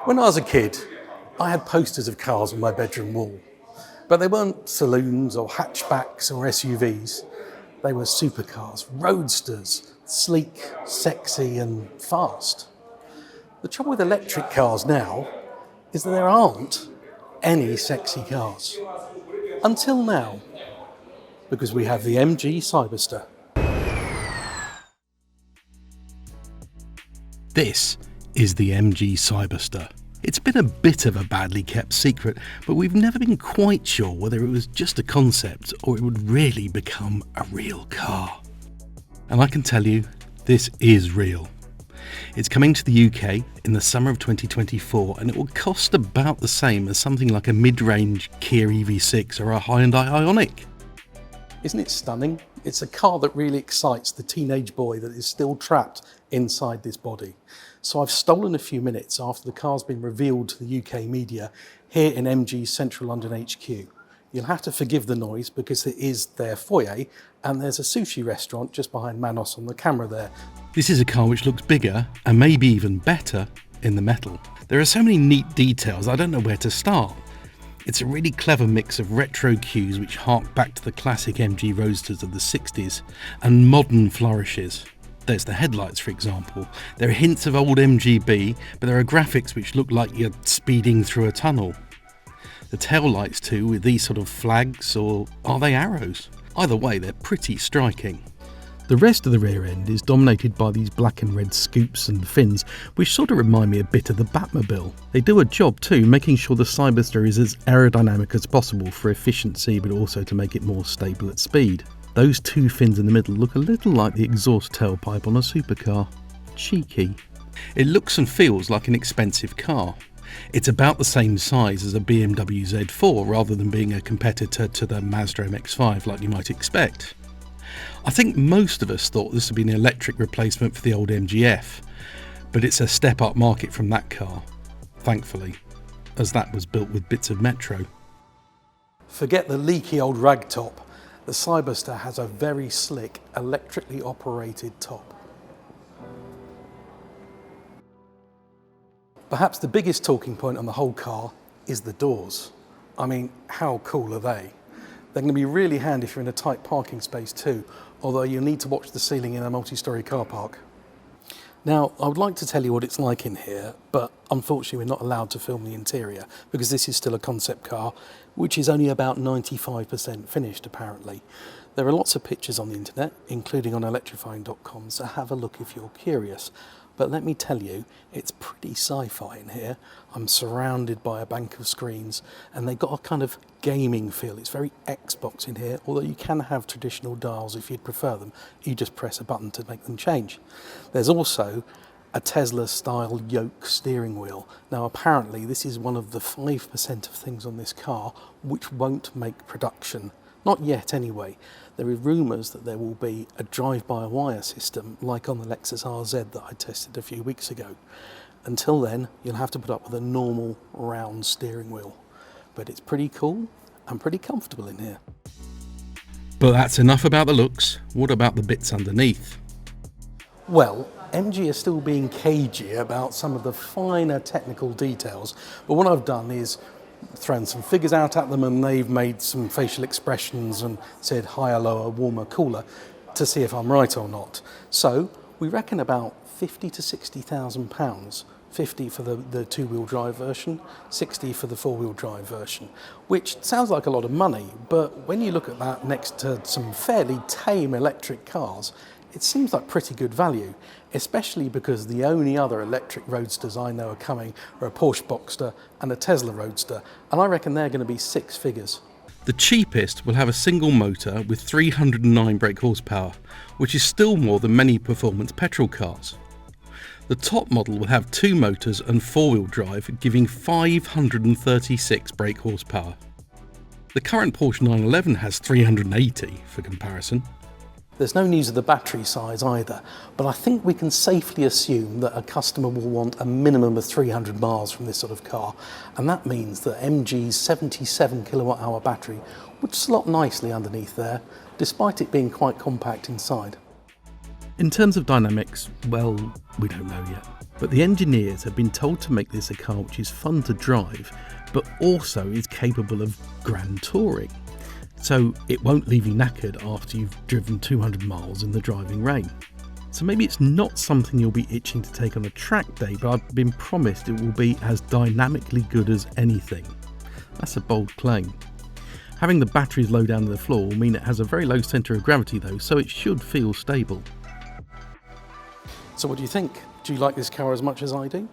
When I was a kid, I had posters of cars on my bedroom wall, but they weren't saloons or hatchbacks or SUVs. They were supercars, roadsters, sleek, sexy and fast. The trouble with electric cars now is that there aren't any sexy cars. Until now, because we have the MG Cyberster. This is the MG Cyberster. It's been a bit of a badly kept secret, but we've never been quite sure whether it was just a concept or it would really become a real car. And I can tell you, this is real. It's coming to the UK in the summer of 2024 and it will cost about the same as something like a mid-range Kia EV6 or a Hyundai Ioniq. Isn't it stunning? It's a car that really excites the teenage boy that is still trapped inside this body. So I've stolen a few minutes after the car's been revealed to the UK media here in MG's Central London HQ. You'll have to forgive the noise because it is their foyer and there's a sushi restaurant just behind Manos on the camera there. This is a car which looks bigger and maybe even better in the metal. There are so many neat details, I don't know where to start. It's a really clever mix of retro cues which hark back to the classic MG Roadsters of the 60s and modern flourishes. There's the headlights, for example. There are hints of old MGB, but there are graphics which look like you're speeding through a tunnel. The tail lights too, with these sort of flags, or are they arrows? Either way, they're pretty striking. The rest of the rear end is dominated by these black and red scoops and fins, which sort of remind me a bit of the Batmobile. They do a job too, making sure the Cyberster is as aerodynamic as possible for efficiency, but also to make it more stable at speed. Those two fins in the middle look a little like the exhaust tailpipe on a supercar. Cheeky. It looks and feels like an expensive car. It's about the same size as a BMW Z4 rather than being a competitor to the Mazda MX-5 like you might expect. I think most of us thought this would be an electric replacement for the old MGF, but it's a step up market from that car, thankfully, as that was built with bits of Metro. Forget the leaky old ragtop. The Cyberster has a very slick, electrically operated top. Perhaps the biggest talking point on the whole car is the doors. I mean, how cool are they? They're going to be really handy if you're in a tight parking space too, although you'll need to watch the ceiling in a multi-storey car park. Now, I would like to tell you what it's like in here, but unfortunately we're not allowed to film the interior because this is still a concept car, which is only about 95% finished apparently. There are lots of pictures on the internet, including on electrifying.com, so have a look if you're curious. But let me tell you, it's pretty sci-fi in here. I'm surrounded by a bank of screens and they've got a kind of gaming feel. It's very Xbox in here, although you can have traditional dials if you'd prefer them. You just press a button to make them change. There's also a Tesla-style yoke steering wheel. Now apparently this is one of the 5% of things on this car which won't make production. Not yet anyway. There are rumours that there will be a drive-by-wire system like on the Lexus RZ that I tested a few weeks ago. Until then, you'll have to put up with a normal round steering wheel. But it's pretty cool and pretty comfortable in here. But that's enough about the looks. What about the bits underneath? Well, MG are still being cagey about some of the finer technical details, but what I've done is thrown some figures out at them and they've made some facial expressions and said higher, lower, warmer, cooler to see if I'm right or not. So we reckon about 50 to 60,000 pounds, 50 for the two-wheel drive version, 60 for the four-wheel drive version, which sounds like a lot of money, but when you look at that next to some fairly tame electric cars, it seems like pretty good value, especially because the only other electric roadsters I know are coming are a Porsche Boxster and a Tesla Roadster, and I reckon they're going to be six figures. The cheapest will have a single motor with 309 brake horsepower, which is still more than many performance petrol cars. The top model will have two motors and four-wheel drive, giving 536 brake horsepower. The current Porsche 911 has 380 for comparison. There's no news of the battery size either, but I think we can safely assume that a customer will want a minimum of 300 miles from this sort of car, and that means that MG's 77 kilowatt hour battery would slot nicely underneath there, despite it being quite compact inside. In terms of dynamics, well, we don't know yet. But the engineers have been told to make this a car which is fun to drive, but also is capable of grand touring. So it won't leave you knackered after you've driven 200 miles in the driving rain. So maybe it's not something you'll be itching to take on a track day, but I've been promised it will be as dynamically good as anything. That's a bold claim. Having the batteries low down to the floor will mean it has a very low centre of gravity though, so it should feel stable. So what do you think? Do you like this car as much as I do?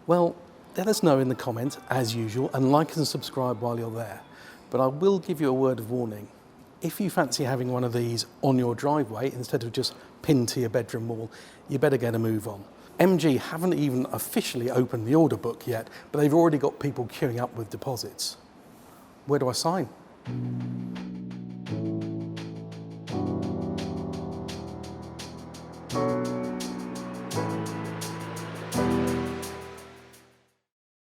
Well, let us know in the comments as usual, and like and subscribe while you're there. But I will give you a word of warning. If you fancy having one of these on your driveway instead of just pinned to your bedroom wall, you better get a move on. MG haven't even officially opened the order book yet, but they've already got people queuing up with deposits. Where do I sign?